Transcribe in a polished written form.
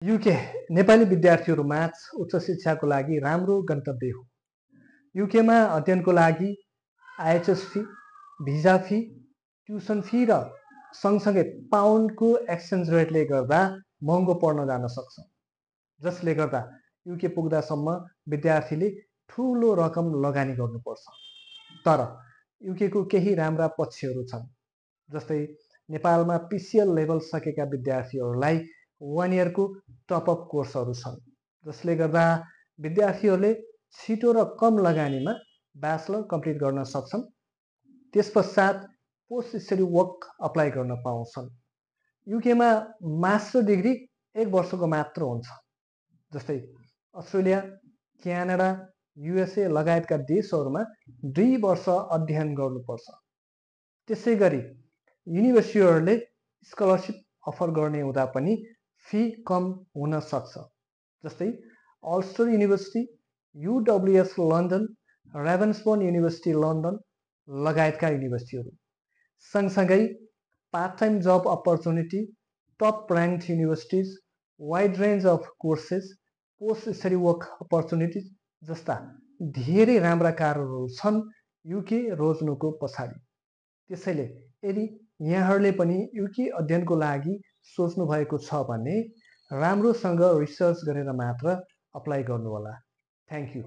UK Nepali विद्यार्थीहरूमाझ उच्च शिक्षाको लागि राम्रो गन्तव्य हो। युकेमा अध्ययनको लागि IHS fee, visa fee, tuition fee र सँगसँगै पाउन्डको एक्सचेन्ज रेटले गर्दा महँगो पर्न जान सक्छ, जसले गर्दा युके पुग्दासम्म विद्यार्थीले ठुलो रकम लगानी गर्नुपर्छ। तर युकेको केही राम्रा पक्षहरू छन्, जस्तै नेपालमा पिसिएल लेभल सकेका विद्यार्थीहरूलाई 1 इयरको टपअप कोर्सहरू छन्, जसले गर्दा विद्यार्थीहरूले छिटो र कम लगानीमा ब्याचलर कम्प्लिट गर्न सक्छन्। त्यसपश्चात पोस्ट स्टडी वर्क अप्लाई गर्न पाउँछन्। युकेमा मास्टर डिग्री 1 वर्षको मात्र हुन्छ, जस्तै अस्ट्रेलिया, क्यानाडा, युएसए लगायतका देशहरूमा 2 वर्ष अध्ययन गर्नुपर्छ। त्यसै गरी युनिभर्सिटीहरूले स्कलरसिप अफर गर्ने हुँदा पनि फी कम हुन सक्छ, जस्तै Ulster university, UWS London, Ravensbourne university London लगायतका युनिभर्सिटीहरू। सँगसँगै part time job opportunity, top ranked universities, wide range of courses, post study work opportunities जस्ता धेरै राम्रा कारणहरू छन् युके रोज्नुको पछाडि। त्यसैले यदि यहाँहरूले पनि युके अध्ययनको लागि सोच्नु भएको छ भने राम्रोसँग रिसर्च गरेर मात्र अप्लाई गर्नुहोला। Thank you.